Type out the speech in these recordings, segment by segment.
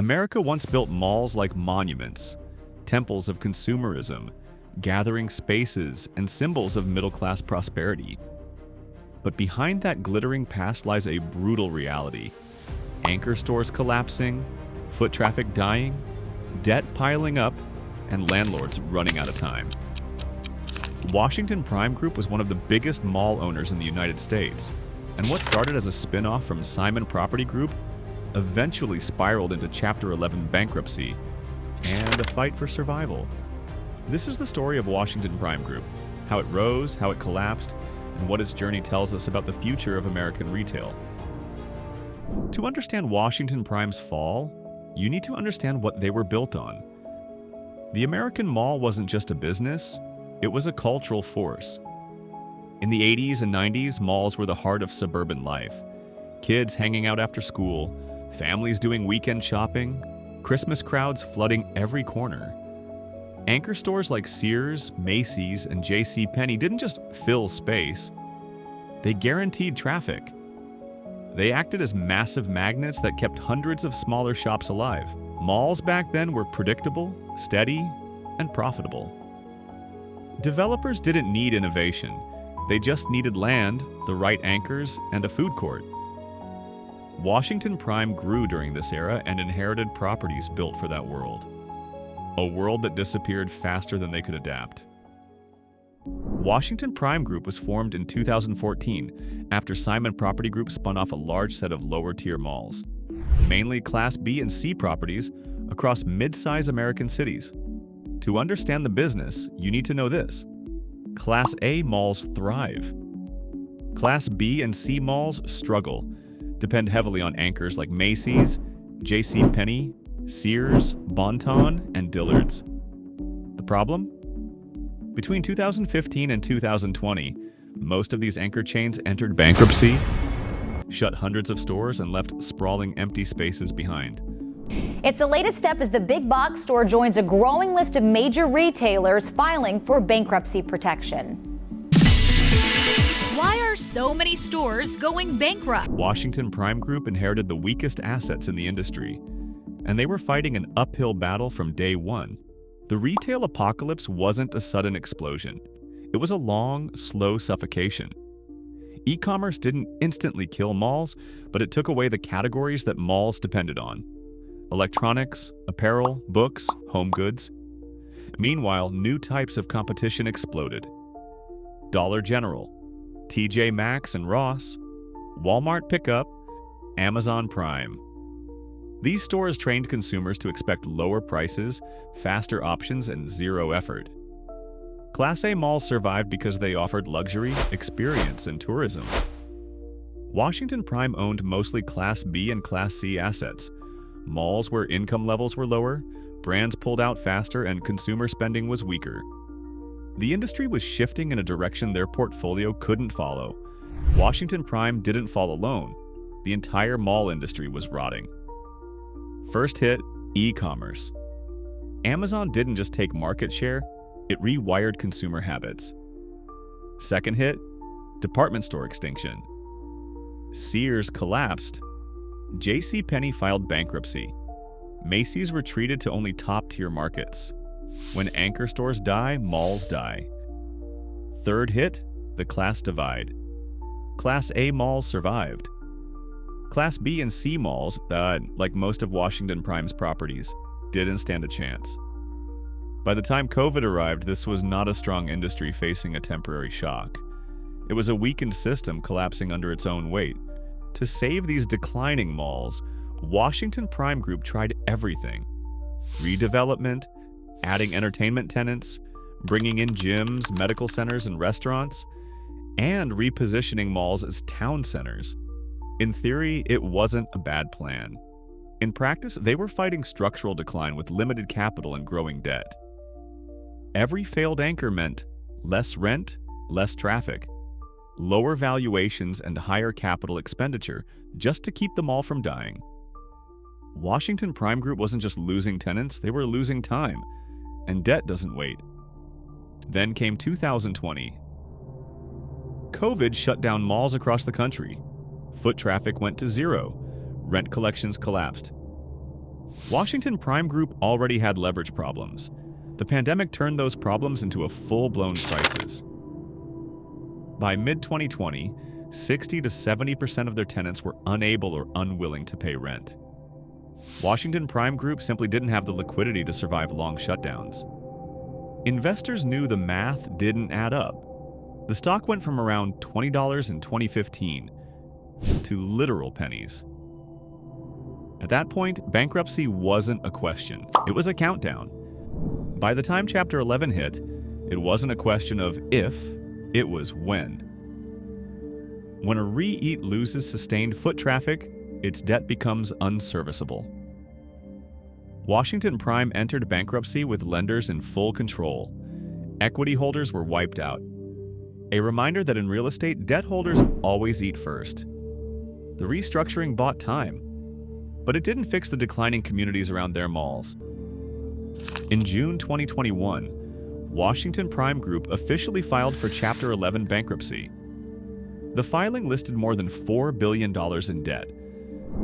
America once built malls like monuments, temples of consumerism, gathering spaces, and symbols of middle-class prosperity. But behind that glittering past lies a brutal reality. Anchor stores collapsing, foot traffic dying, debt piling up, and landlords running out of time. Washington Prime Group was one of the biggest mall owners in the United States, and what started as a spin-off from Simon Property Group eventually spiraled into Chapter 11 bankruptcy and a fight for survival. This is the story of Washington Prime Group, how it rose, how it collapsed, and what its journey tells us about the future of American retail. To understand Washington Prime's fall, you need to understand what they were built on. The American mall wasn't just a business, it was a cultural force. In the 80s and 90s, malls were the heart of suburban life. Kids hanging out after school, families doing weekend shopping, Christmas crowds flooding every corner. Anchor stores like Sears, Macy's, and JCPenney didn't just fill space, they guaranteed traffic. They acted as massive magnets that kept hundreds of smaller shops alive. Malls back then were predictable, steady, and profitable. Developers didn't need innovation. They just needed land, the right anchors, and a food court. Washington Prime grew during this era and inherited properties built for that world. A world that disappeared faster than they could adapt. Washington Prime Group was formed in 2014 after Simon Property Group spun off a large set of lower-tier malls, mainly Class B and C properties across mid-size American cities. To understand the business, you need to know this. Class A malls thrive. Class B and C malls struggle, depend heavily on anchors like Macy's, JCPenney, Sears, Bon-Ton, and Dillard's. The problem? Between 2015 and 2020, most of these anchor chains entered bankruptcy, shut hundreds of stores, and left sprawling empty spaces behind. It's the latest step as the big box store joins a growing list of major retailers filing for bankruptcy protection. Why are so many stores going bankrupt? Washington Prime Group inherited the weakest assets in the industry, and they were fighting an uphill battle from day one. The retail apocalypse wasn't a sudden explosion. It was a long, slow suffocation. E-commerce didn't instantly kill malls, but it took away the categories that malls depended on. Electronics, apparel, books, home goods. Meanwhile, new types of competition exploded. Dollar General, TJ Maxx and Ross, Walmart Pickup, Amazon Prime. These stores trained consumers to expect lower prices, faster options, and zero effort. Class A malls survived because they offered luxury, experience, and tourism. Washington Prime owned mostly Class B and Class C assets, malls where income levels were lower, brands pulled out faster, and consumer spending was weaker. The industry was shifting in a direction their portfolio couldn't follow. Washington Prime didn't fall alone. The entire mall industry was rotting. First hit, e-commerce. Amazon didn't just take market share, it rewired consumer habits. Second hit, department store extinction. Sears collapsed. JCPenney filed bankruptcy. Macy's retreated to only top-tier markets. When anchor stores die, malls die. Third hit, the class divide. Class A malls survived. Class B and C malls, like most of Washington Prime's properties, didn't stand a chance. By the time COVID arrived, this was not a strong industry facing a temporary shock. It was a weakened system collapsing under its own weight. To save these declining malls, Washington Prime Group tried everything. Redevelopment, adding entertainment tenants, bringing in gyms, medical centers, and restaurants, and repositioning malls as town centers. In theory, it wasn't a bad plan. In practice, they were fighting structural decline with limited capital and growing debt. Every failed anchor meant less rent, less traffic, lower valuations, and higher capital expenditure just to keep the mall from dying. Washington Prime Group wasn't just losing tenants, they were losing time, and debt doesn't wait. Then came 2020. COVID shut down malls across the country. Foot traffic went to zero. Rent collections collapsed. Washington Prime Group already had leverage problems. The pandemic turned those problems into a full-blown crisis. By mid-2020, 60 to 70% of their tenants were unable or unwilling to pay rent. Washington Prime Group simply didn't have the liquidity to survive long shutdowns. Investors knew the math didn't add up. The stock went from around $20 in 2015 to literal pennies. At that point, bankruptcy wasn't a question. It was a countdown. By the time Chapter 11 hit, it wasn't a question of if, it was when. When a REIT loses sustained foot traffic, its debt becomes unserviceable. Washington Prime entered bankruptcy with lenders in full control. Equity holders were wiped out. A reminder that in real estate, debt holders always eat first. The restructuring bought time, but it didn't fix the declining communities around their malls. In June 2021, Washington Prime Group officially filed for Chapter 11 bankruptcy. The filing listed more than $4 billion in debt.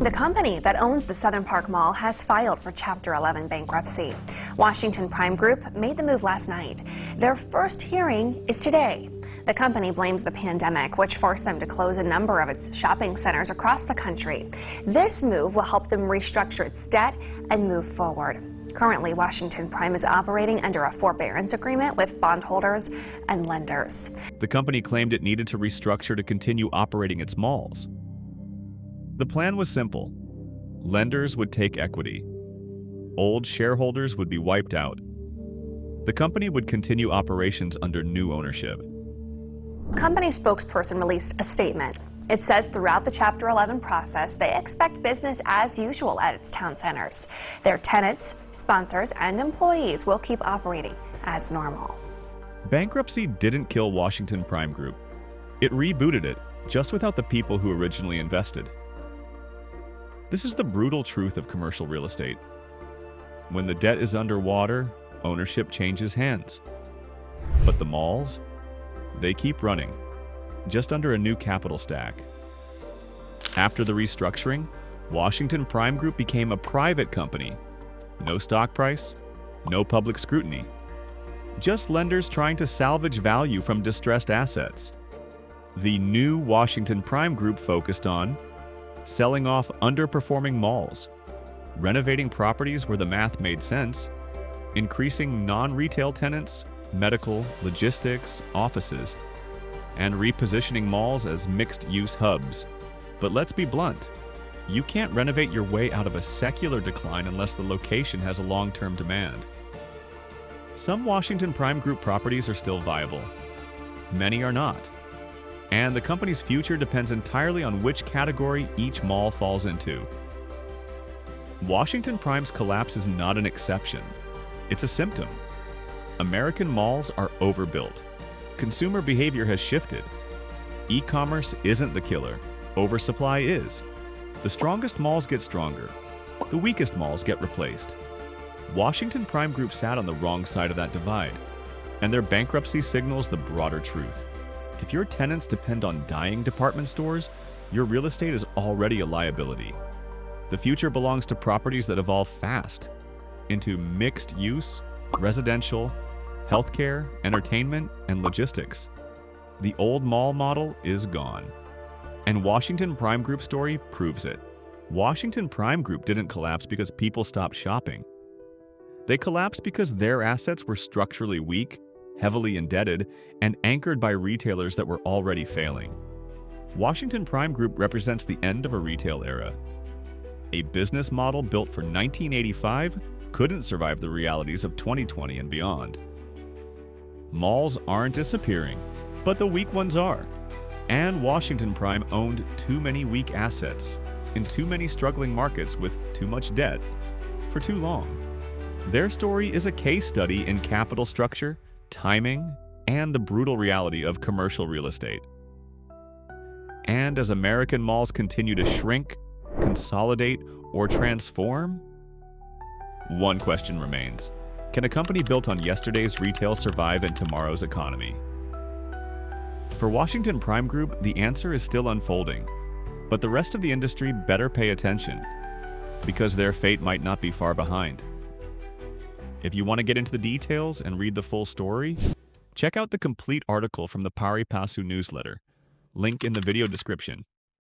The company that owns the Southern Park Mall has filed for Chapter 11 bankruptcy. Washington Prime Group made the move last night. Their first hearing is today. The company blames the pandemic, which forced them to close a number of its shopping centers across the country. This move will help them restructure its debt and move forward. Currently, Washington Prime is operating under a forbearance agreement with bondholders and lenders. The company claimed it needed to restructure to continue operating its malls. The plan was simple. Lenders would take equity. Old shareholders would be wiped out. The company would continue operations under new ownership. Company spokesperson released a statement. It says throughout the Chapter 11 process, they expect business as usual at its town centers. Their tenants, sponsors, and employees will keep operating as normal. Bankruptcy didn't kill Washington Prime Group. It rebooted it, just without the people who originally invested. This is the brutal truth of commercial real estate. When the debt is underwater, ownership changes hands. But the malls? They keep running, just under a new capital stack. After the restructuring, Washington Prime Group became a private company. No stock price, no public scrutiny. Just lenders trying to salvage value from distressed assets. The new Washington Prime Group focused on selling off underperforming malls, renovating properties where the math made sense, increasing non-retail tenants, medical, logistics, offices, and repositioning malls as mixed-use hubs. But let's be blunt, you can't renovate your way out of a secular decline unless the location has a long-term demand. Some Washington Prime Group properties are still viable. Many are not. And the company's future depends entirely on which category each mall falls into. Washington Prime's collapse is not an exception. It's a symptom. American malls are overbuilt. Consumer behavior has shifted. E-commerce isn't the killer. Oversupply is. The strongest malls get stronger. The weakest malls get replaced. Washington Prime Group sat on the wrong side of that divide, and their bankruptcy signals the broader truth. If your tenants depend on dying department stores, your real estate is already a liability. The future belongs to properties that evolve fast into mixed use, residential, healthcare, entertainment, and logistics. The old mall model is gone. And Washington Prime Group story proves it. Washington Prime Group didn't collapse because people stopped shopping. They collapsed because their assets were structurally weak, heavily indebted, and anchored by retailers that were already failing. Washington Prime Group represents the end of a retail era. A business model built for 1985 couldn't survive the realities of 2020 and beyond. Malls aren't disappearing, but the weak ones are. And Washington Prime owned too many weak assets in too many struggling markets with too much debt for too long. Their story is a case study in capital structure, timing, and the brutal reality of commercial real estate. And as American malls continue to shrink, consolidate, or transform, one question remains. Can a company built on yesterday's retail survive in tomorrow's economy? For Washington Prime Group, the answer is still unfolding, but the rest of the industry better pay attention. because their fate might not be far behind. If you want to get into the details and read the full story, check out the complete article from the Pari Passu newsletter. Link in the video description.